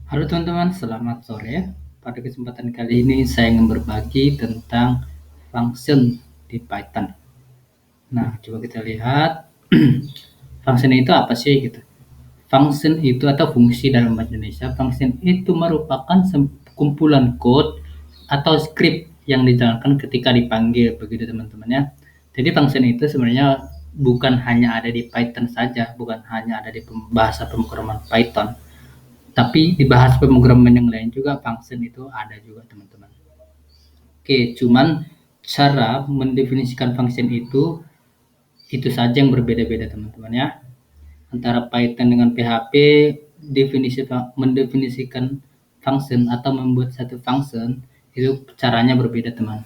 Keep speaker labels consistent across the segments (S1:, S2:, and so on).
S1: Halo teman-teman, selamat sore. Pada kesempatan kali ini saya ingin berbagi tentang function di Python. Nah, coba kita lihat function itu apa sih gitu. Function itu atau fungsi dalam bahasa Indonesia, function itu merupakan kumpulan code atau script yang dijalankan ketika dipanggil begitu teman-teman ya. Jadi function itu sebenarnya bukan hanya ada di Python saja, bukan hanya ada di bahasa pemrograman Python, tapi dibahas pemrograman yang lain juga function itu ada juga teman-teman. Oke, cuman cara mendefinisikan function itu saja yang berbeda-beda teman-teman ya. Antara Python dengan PHP mendefinisikan function atau membuat satu function itu caranya berbeda teman.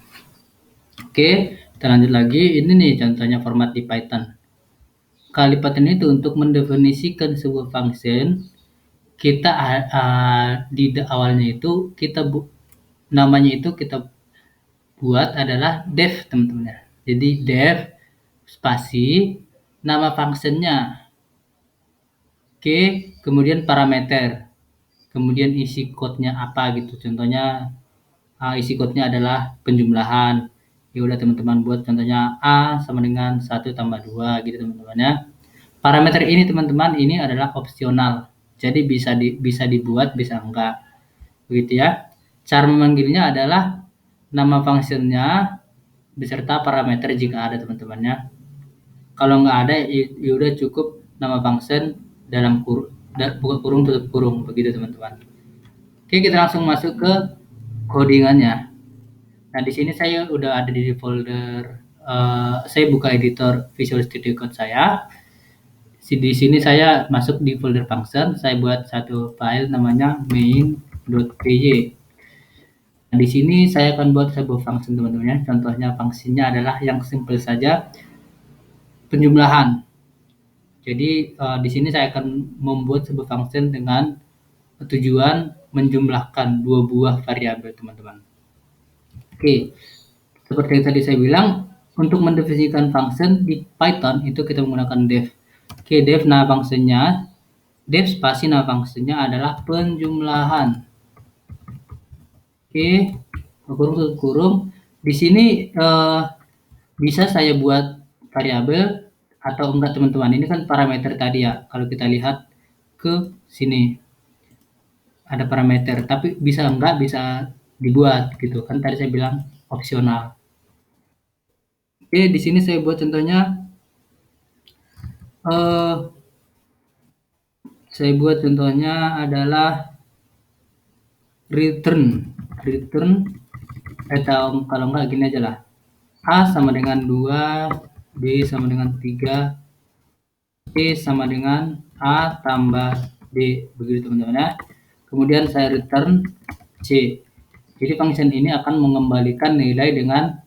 S1: Oke, kita lanjut lagi. Ini nih contohnya format di Python. Kali Python itu untuk mendefinisikan sebuah function kita di awalnya itu namanya itu kita buat adalah def teman-teman ya. Jadi def spasi nama functionnya, oke, kemudian parameter, kemudian isi code-nya apa gitu. Contohnya isi code-nya adalah penjumlahan. Ya udah teman-teman buat contohnya A sama dengan 1 tambah 2 gitu teman-teman ya. Parameter ini teman-teman ini adalah opsional. Jadi bisa dibuat, bisa enggak. Begitu ya. Cara memanggilnya adalah nama functionnya beserta parameter jika ada teman-temannya. Kalau nggak ada, ya udah cukup nama function dalam buka kurung tutup kurung begitu teman-teman. Oke, kita langsung masuk ke codingannya. Nah, di sini saya udah ada di folder saya buka editor Visual Studio Code saya. Di sini saya masuk di folder function, saya buat satu file namanya main.py. Nah, di sini saya akan buat sebuah function teman-teman ya. Contohnya fungsinya adalah yang simple saja, penjumlahan. Jadi di sini saya akan membuat sebuah function dengan tujuan menjumlahkan dua buah variabel teman-teman. Oke, seperti yang tadi saya bilang, untuk mendefinisikan function di Python itu kita menggunakan def. Oke, def nama functionnya, def spasi nama functionnya adalah penjumlahan. Oke, kurung tutup kurung. Di sini bisa saya buat variabel atau enggak teman-teman. Ini kan parameter tadi ya. Kalau kita lihat ke sini ada parameter, tapi bisa enggak bisa dibuat gitu kan. Tadi saya bilang opsional. Oke, di sini saya buat contohnya saya buat contohnya adalah return atau kalau enggak gini aja lah. A sama dengan 2, B sama dengan 3, C sama dengan A tambah D. Begitu teman-teman ya. Kemudian saya return C. Jadi function ini akan mengembalikan nilai dengan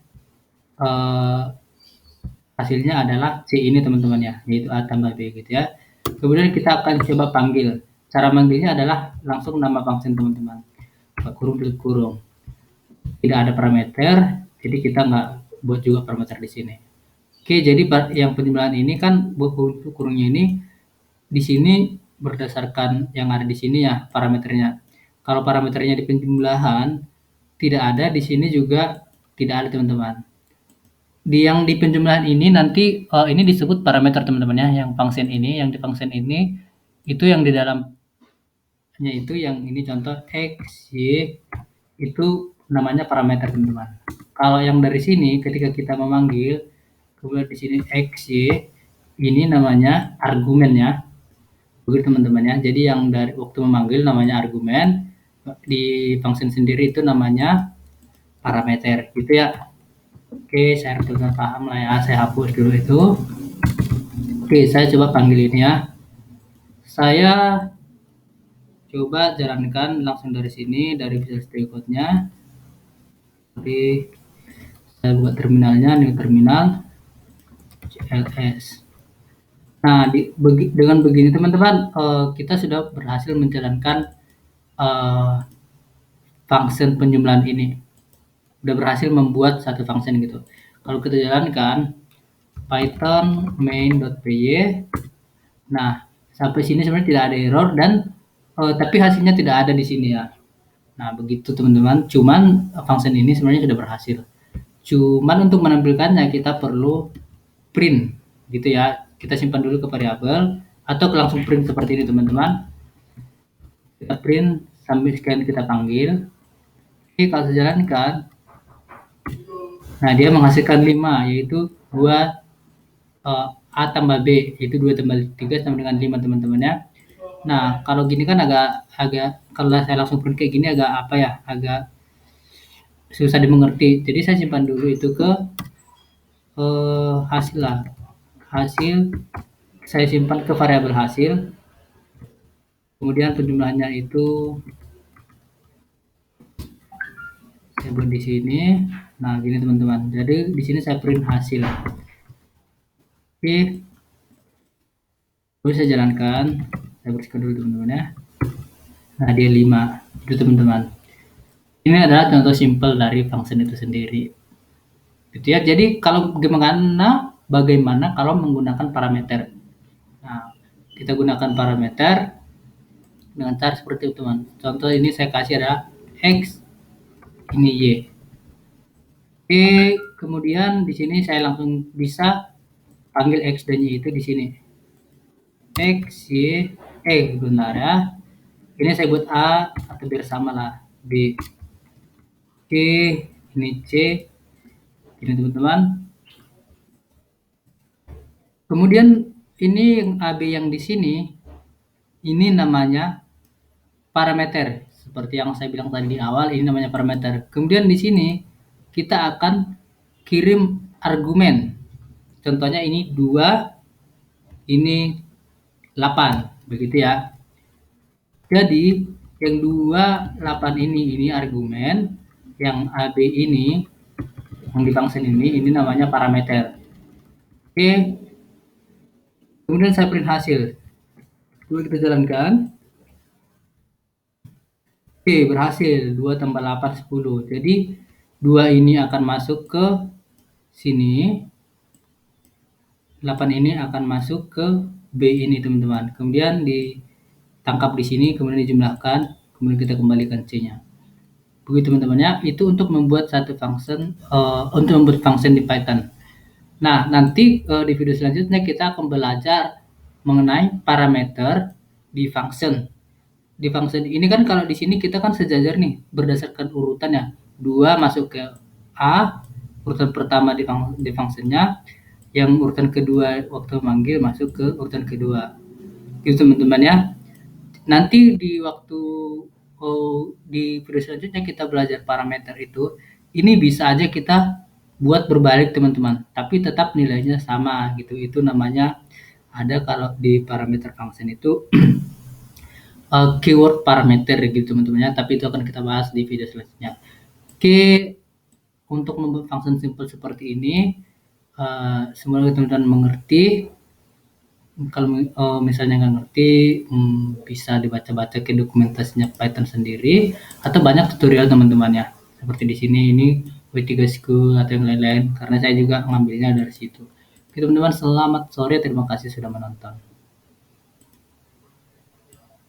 S1: hasilnya adalah C ini teman-teman ya, yaitu A tambah B gitu ya. Kemudian kita akan coba panggil. Cara manggilnya adalah langsung nama function teman-teman. Kurung tutup kurung. Tidak ada parameter, jadi kita nggak buat juga parameter di sini. Oke, jadi yang penjumlahan ini kan buat kurungnya ini di sini berdasarkan yang ada di sini ya parameternya. Kalau parameternya di penjumlahan tidak ada, di sini juga tidak ada teman-teman. Yang di penjumlahan ini nanti ini disebut parameter teman-teman ya. Yang function ini, yang di function ini itu yang di dalamnya itu yang ini contoh x, y itu namanya parameter teman-teman. Kalau yang dari sini ketika kita memanggil kemudian di sini x, y ini namanya argumen ya. Begitu teman-teman ya. Jadi yang dari waktu memanggil namanya argumen, di function sendiri itu namanya parameter gitu ya. Oke, saya harap teman paham lah ya. Saya hapus dulu itu. Oke, saya coba panggil ini ya. Saya coba jalankan langsung dari sini, dari Visual Studio Code-nya. Oke, saya buat terminalnya, new terminal, CLS. Nah, dengan begini teman-teman, kita sudah berhasil menjalankan function penjumlahan ini. Udah berhasil membuat satu function gitu. Kalau kita jalankan python main.py, nah sampai sini sebenarnya tidak ada error dan tapi hasilnya tidak ada di sini ya. Nah, begitu teman-teman. Cuman function ini sebenarnya sudah berhasil. Cuman untuk menampilkannya kita perlu print gitu ya. Kita simpan dulu ke variabel atau langsung print seperti ini teman-teman. Kita print sambil sekian kita panggil. Oke, kalau saya jalankan, nah dia menghasilkan 5, yaitu 2 A tambah B, yaitu 2 tambah 3 sama dengan 5 teman-teman ya. Nah, kalau gini kan agak kalau saya langsung print kayak gini agak apa ya, agak susah dimengerti. Jadi saya simpan dulu itu ke hasil lah. Hasil saya simpan ke variabel hasil. Kemudian penjumlahannya itu saya buat di sini. Nah, gini teman-teman. Jadi di sini saya print hasil. Oke. Terus saya jalankan. Saya bersihkan dulu teman-teman ya. Nah, dia 5. Itu teman-teman. Ini adalah contoh simpel dari function itu sendiri. Gitu ya. Jadi kalau bagaimana kalau menggunakan parameter. Nah, kita gunakan parameter dengan cara seperti itu teman. Contoh ini saya kasih adalah X, ini Y. Oke, kemudian di sini saya langsung bisa panggil X dan Y itu di sini. X, Y, benar ya. Ini saya buat A atau biar sama lah, B. Oke, ini C. Ini teman-teman. Kemudian ini yang AB yang di sini, ini namanya parameter. Seperti yang saya bilang tadi di awal, ini namanya parameter. Kemudian di sini kita akan kirim argumen. Contohnya ini 2, ini 8, begitu ya. Jadi yang 28 ini argumen, yang AB ini, yang di function ini namanya parameter. Oke. Kemudian saya print hasil. Coba kita jalankan. Oke, berhasil. 2 tambah 8, 10. Jadi 2 ini akan masuk ke sini. 8 ini akan masuk ke B ini teman-teman. Kemudian ditangkap di sini, kemudian dijumlahkan, kemudian kita kembalikan C-nya. Begitu teman-teman ya. Itu untuk membuat satu function, untuk membuat function di Python. Nah, nanti di video selanjutnya kita akan belajar mengenai parameter di function. Di function ini kan kalau di sini kita kan sejajar nih berdasarkan urutan ya. 2 masuk ke A, urutan pertama di functionnya, yang urutan kedua waktu memanggil masuk ke urutan kedua. Gitu teman-teman ya. Nanti di waktu di video selanjutnya kita belajar parameter itu. Ini bisa aja kita buat berbalik teman-teman, tapi tetap nilainya sama gitu. Itu namanya ada kalau di parameter function itu keyword parameter gitu teman-teman ya, tapi itu akan kita bahas di video selanjutnya. Oke, untuk membuat function simple seperti ini semoga teman-teman mengerti. Kalau misalnya nggak ngerti, bisa dibaca-baca ke dokumentasinya Python sendiri atau banyak tutorial teman-teman ya. Seperti di sini ini W3 School atau yang lain-lain, karena saya juga ngambilnya dari situ. Oke teman-teman, selamat sore, terima kasih sudah menonton.